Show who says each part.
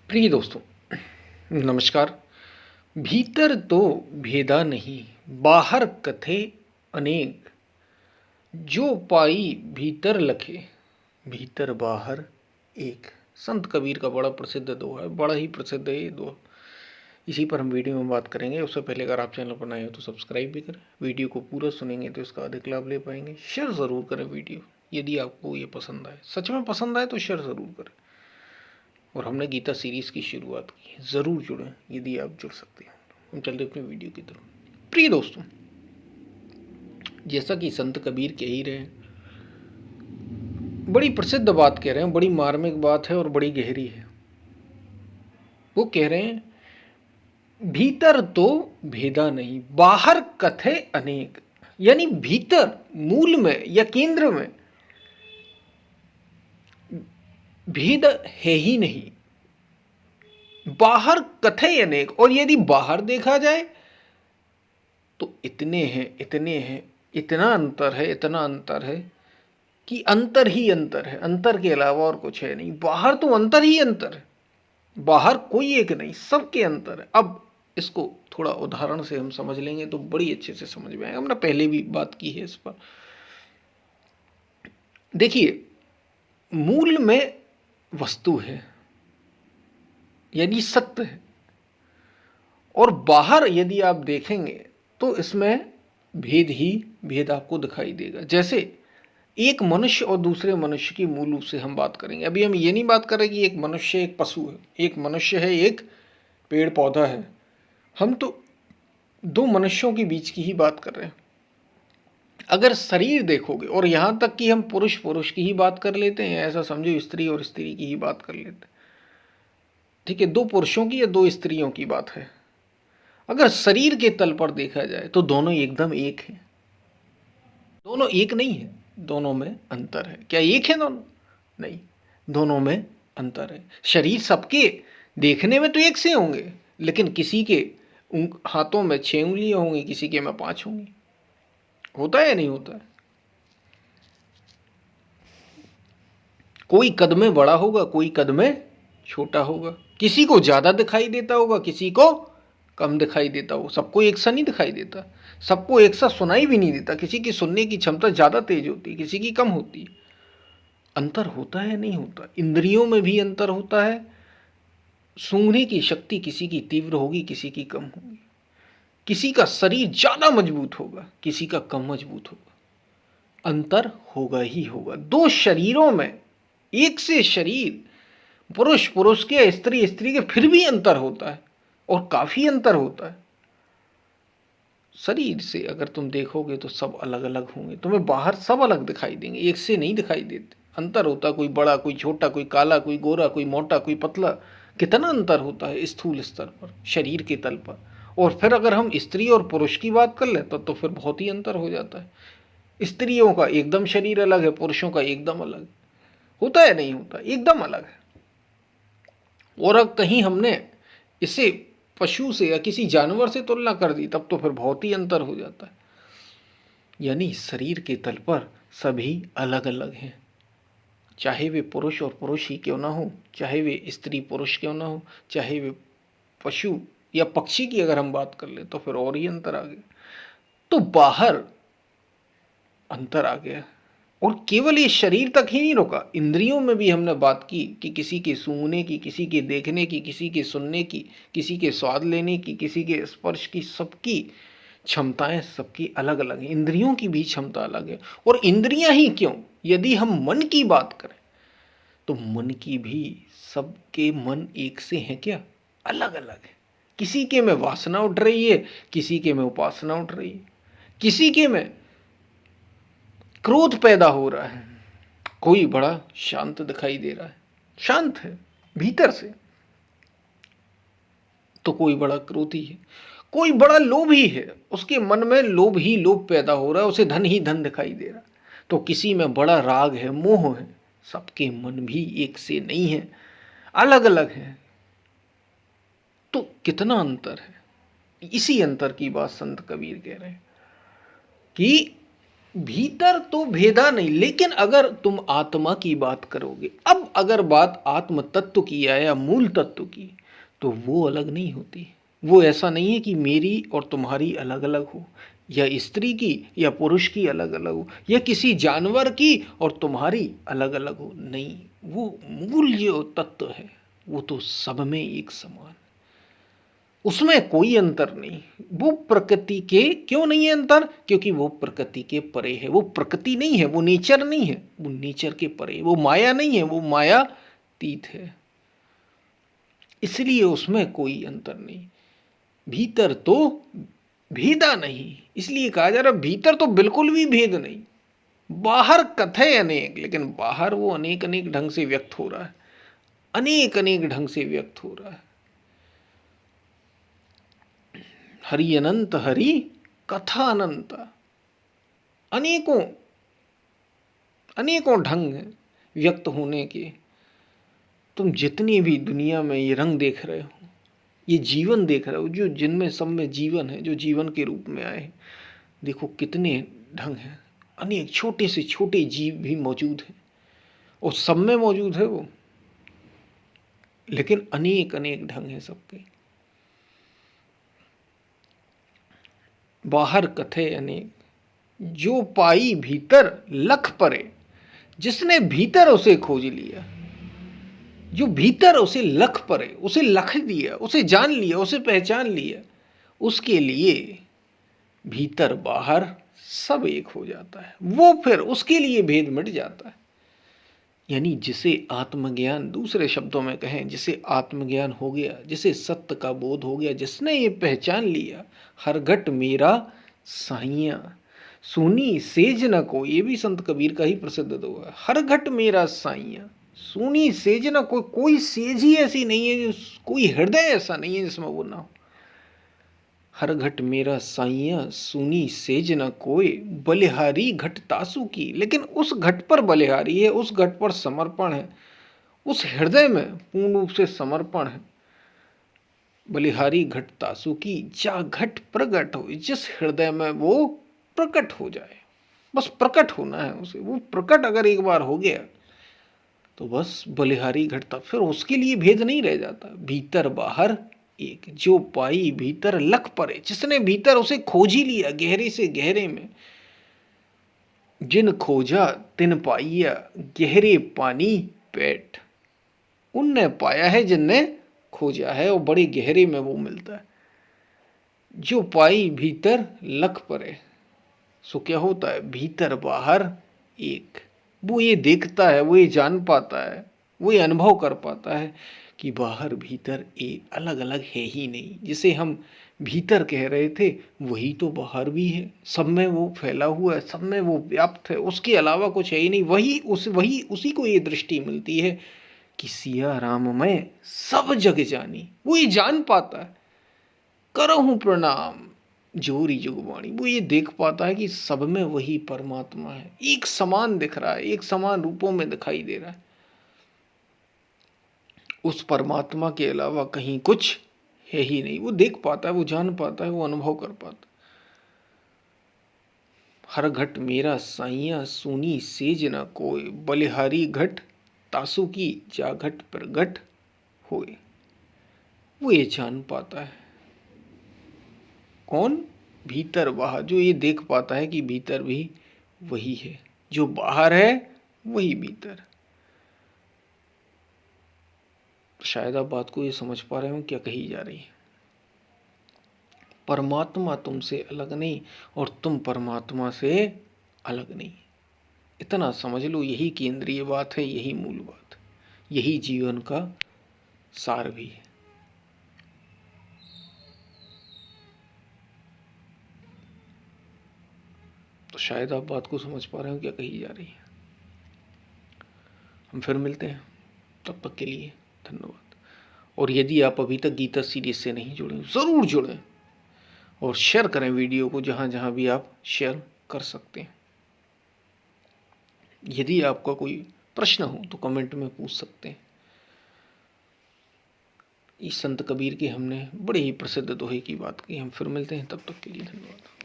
Speaker 1: प्रिय दोस्तों, नमस्कार। भीतर तो भेदा नहीं, बाहर कथे अनेक। जो पाई भीतर लखे, भीतर बाहर एक। संत कबीर का बड़ा प्रसिद्ध दोहा है, बड़ा ही प्रसिद्ध है ये दोहा। इसी पर हम वीडियो में बात करेंगे। उससे पहले अगर आप चैनल पर नए हो तो सब्सक्राइब भी करें। वीडियो को पूरा सुनेंगे तो इसका अधिक लाभ ले पाएंगे। शेयर ज़रूर करें वीडियो, यदि आपको ये पसंद आए। सच में पसंद आए तो शेयर ज़रूर करें। और हमने गीता सीरीज़ की शुरुआत की है, ज़रूर जुड़ें यदि आप जुड़ सकते हैं। हम चलते अपने वीडियो की तरफ। प्रिय दोस्तों, जैसा कि संत कबीर कह ही रहे हैं, बड़ी प्रसिद्ध बात कह रहे हैं, बड़ी मार्मिक बात है और बड़ी गहरी है। वो कह रहे हैं, भीतर तो भेदा नहीं, बाहर कथे अनेक। यानी भीतर, मूल में या केंद्र में भेद है ही नहीं, बाहर कथे अनेक। और यदि बाहर देखा जाए तो इतने हैं, इतने हैं, इतना अंतर है, इतना अंतर है कि अंतर ही अंतर है। अंतर के अलावा और कुछ है नहीं। बाहर तो अंतर ही अंतर है, बाहर कोई एक नहीं, सबके अंतर है। अब इसको थोड़ा उदाहरण से हम समझ लेंगे तो बड़ी अच्छे से समझ में आएगा। हमने पहले भी बात की है इस पर। देखिए, मूल में वस्तु है यानी सत्य है, और बाहर यदि आप देखेंगे तो इसमें भेद ही भेद आपको दिखाई देगा। जैसे एक मनुष्य और दूसरे मनुष्य की मूल रूप से हम बात करेंगे। अभी हम ये नहीं बात कर रहे कि एक मनुष्य एक पशु है, एक मनुष्य है एक पेड़ पौधा है। हम तो दो मनुष्यों के बीच की ही बात कर रहे हैं। अगर शरीर देखोगे, और यहाँ तक कि हम पुरुष पुरुष की ही बात कर लेते हैं, ऐसा समझो स्त्री और स्त्री की ही बात कर लेते हैं, ठीक है, दो पुरुषों की या दो स्त्रियों की बात है। अगर शरीर के तल पर देखा जाए तो दोनों एकदम एक हैं। दोनों एक नहीं है, दोनों में अंतर है। क्या एक है दोनों? नहीं, दोनों में अंतर है। शरीर सबके देखने में तो एक से होंगे, लेकिन किसी के हाथों में 6 उंगलियां होंगी, किसी के में 5 होंगी। होता है या नहीं होता है? कोई कद में बड़ा होगा, कोई कद में छोटा होगा। किसी को ज्यादा दिखाई देता होगा, किसी को कम दिखाई देता होगा। सबको एक सा नहीं दिखाई देता, सबको एक सा सुनाई भी नहीं देता। किसी की सुनने की क्षमता ज्यादा तेज होती है, किसी की कम होती है। अंतर होता है, नहीं होता? इंद्रियों में भी अंतर होता है। सूंघने की शक्ति किसी की तीव्र होगी, किसी की कम होगी। किसी का शरीर ज्यादा मजबूत होगा, किसी का कम मजबूत होगा। अंतर होगा ही होगा। दो शरीरों में, एक से शरीर, पुरुष पुरुष के, स्त्री स्त्री के, फिर भी अंतर होता है, और काफी अंतर होता है। शरीर से अगर तुम देखोगे तो सब अलग अलग होंगे, तुम्हें बाहर सब अलग दिखाई देंगे, एक से नहीं दिखाई देते। अंतर होता, कोई बड़ा, कोई छोटा, कोई काला, कोई गोरा, कोई मोटा, कोई पतला। कितना अंतर होता है स्थूल स्तर पर, शरीर के तल पर। और फिर अगर हम स्त्री और पुरुष की बात कर लें तो फिर बहुत ही अंतर हो जाता है। स्त्रियों का एकदम शरीर अलग है, पुरुषों का एकदम अलग। होता है नहीं होता? एकदम अलग है। और अब कहीं हमने इसे पशु से या किसी जानवर से तुलना कर दी, तब तो फिर बहुत ही अंतर हो जाता है। यानी शरीर के तल पर सभी अलग अलग हैं, चाहे वे पुरुष और पुरुष ही क्यों ना हो, चाहे वे स्त्री पुरुष क्यों ना हो, चाहे वे पशु या पक्षी की अगर हम बात कर ले तो फिर और ही अंतर आ गया। तो बाहर अंतर आ गया। और केवल ये शरीर तक ही नहीं रुका, इंद्रियों में भी हमने बात की कि किसी के सूंघने की, किसी के देखने की, किसी के सुनने की, किसी के स्वाद लेने की, किसी के स्पर्श की, सबकी क्षमताएं सबकी अलग अलग हैं। इंद्रियों की भी क्षमता अलग है। और इंद्रियां ही क्यों, यदि हम मन की बात करें तो मन की भी, सबके मन एक से हैं क्या? अलग अलग है। किसी के में वासना उठ रही है, किसी के में उपासना उठ रही है, किसी के में क्रोध पैदा हो रहा है। कोई बड़ा शांत दिखाई दे रहा है, शांत है भीतर से, तो कोई बड़ा क्रोधी है। कोई बड़ा लोभी है, उसके मन में लोभ ही लोभ पैदा हो रहा है, उसे धन ही धन दिखाई दे रहा है। तो किसी में बड़ा राग है, मोह है। सबके मन भी एक से नहीं है, अलग अलग है। तो कितना अंतर है। इसी अंतर की बात संत कबीर कह रहे हैं कि भीतर तो भेदा नहीं, लेकिन अगर तुम आत्मा की बात करोगे, अब अगर बात आत्म तत्व की है या मूल तत्व की, तो वो अलग नहीं होती। वो ऐसा नहीं है कि मेरी और तुम्हारी अलग अलग हो, या स्त्री की या पुरुष की अलग अलग हो, या किसी जानवर की और तुम्हारी अलग अलग हो। नहीं, वो मूल जो तत्व है वो तो सब में एक समान, उसमें कोई अंतर नहीं। वो प्रकृति के क्यों नहीं है अंतर? क्योंकि वो प्रकृति के परे है। वो प्रकृति नहीं है, वो नेचर नहीं है, वो नेचर के परे। वो माया नहीं है, वो माया तीत है। इसलिए उसमें कोई अंतर नहीं। भीतर तो भेदा नहीं, इसलिए कहा जा रहा भीतर तो बिल्कुल भी भेद नहीं। बाहर कथय अनेक, लेकिन बाहर वो अनेक अनेक ढंग से व्यक्त हो रहा है, अनेक अनेक ढंग से व्यक्त हो रहा है। हरि अनंत, हरि कथा अनंत। अनेकों अनेकों ढंग हैं व्यक्त होने के। तुम जितनी भी दुनिया में ये रंग देख रहे हो, ये जीवन देख रहे हो, जो जिनमें सब में जीवन है, जो जीवन के रूप में आए, देखो कितने ढंग हैं। अनेक छोटे से छोटे जीव भी मौजूद हैं और सब में मौजूद है वो, लेकिन अनेक अनेक ढंग हैं सबके। बाहर कथे अनेक, जो पाई भीतर लख परे। जिसने भीतर उसे खोज लिया, जो भीतर उसे लख परे, उसे लख दिया, उसे जान लिया, उसे पहचान लिया, उसके लिए भीतर बाहर सब एक हो जाता है। वो फिर उसके लिए भेद मिट जाता है। यानी जिसे आत्मज्ञान, दूसरे शब्दों में कहें, जिसे आत्मज्ञान हो गया, जिसे सत्य का बोध हो गया, जिसने ये पहचान लिया, हर घट मेरा साइया सुनी सेज न को। ये भी संत कबीर का ही प्रसिद्ध दोहा है। हर घट मेरा साइया सुनी सेज न को। कोई सेज ही ऐसी नहीं है, कोई हृदय ऐसा नहीं है जिसमें वो ना हो। हर घट मेरा साइया सुनी सेज न कोय, बलिहारी घट तासु की। लेकिन उस घट पर बलिहारी है, उस घट पर समर्पण है, उस हृदय में पूर्ण रूप से समर्पण है। बलिहारी घट तासु की, जा घट प्रकट हो। जिस हृदय में वो प्रकट हो जाए, बस प्रकट होना है उसे। वो प्रकट अगर एक बार हो गया तो बस बलिहारी घटता, फिर उसके लिए भेद नहीं रह जाता। भीतर बाहर एक, जो पाई भीतर लख परे। जिसने भीतर उसे खोज ही लिया गहरे से गहरे में। जिन खोजा तिन पाइया, गहरे पानी पेट। उनने पाया है जिनने खोजा है, और बड़े गहरे में वो मिलता है। जो पाई भीतर लख परे, सो क्या होता है? भीतर बाहर एक। वो ये देखता है, वो ये जान पाता है, वो ये अनुभव कर पाता है कि बाहर भीतर एक अलग अलग है ही नहीं। जिसे हम भीतर कह रहे थे वही तो बाहर भी है, सब में वो फैला हुआ है, सब में वो व्याप्त है, उसके अलावा कुछ है ही नहीं। वही उसी को ये दृष्टि मिलती है कि सिया राम में सब जग जानी। वो ये जान पाता है, करहूं प्रणाम जोरी जुगवाणी। वो ये देख पाता है कि सब में वही परमात्मा है, एक समान दिख रहा है, एक समान रूपों में दिखाई दे रहा है। उस परमात्मा के अलावा कहीं कुछ है ही नहीं। वो देख पाता है, वो जान पाता है, वो अनुभव कर पाता है। हर घट मेरा साइया सुनी सेज न कोय, बलिहारी घट तासु की, जा घट प्रगट होए। वो ये जान पाता है। कौन? भीतर बाहर। जो ये देख पाता है कि भीतर भी वही है, जो बाहर है वही भीतर। शायद आप बात को ये समझ पा रहे हो क्या कही जा रही है। परमात्मा तुमसे अलग नहीं और तुम परमात्मा से अलग नहीं। इतना समझ लो, यही केंद्रीय बात है, यही मूल बात, यही जीवन का सार भी है। तो शायद आप बात को समझ पा रहे हो क्या कही जा रही है। हम फिर मिलते हैं, तब तक के लिए धन्यवाद। और यदि आप अभी तक गीता सीरीज से नहीं जुड़े, ज़रूर जुड़ें और शेयर करें वीडियो को जहाँ जहाँ भी आप शेयर कर सकते हैं। यदि आपका कोई प्रश्न हो तो कमेंट में पूछ सकते हैं। इस संत कबीर के हमने बड़े ही प्रसिद्ध दोहे की बात की। हम फिर मिलते हैं, तब तक के लिए धन्यवाद।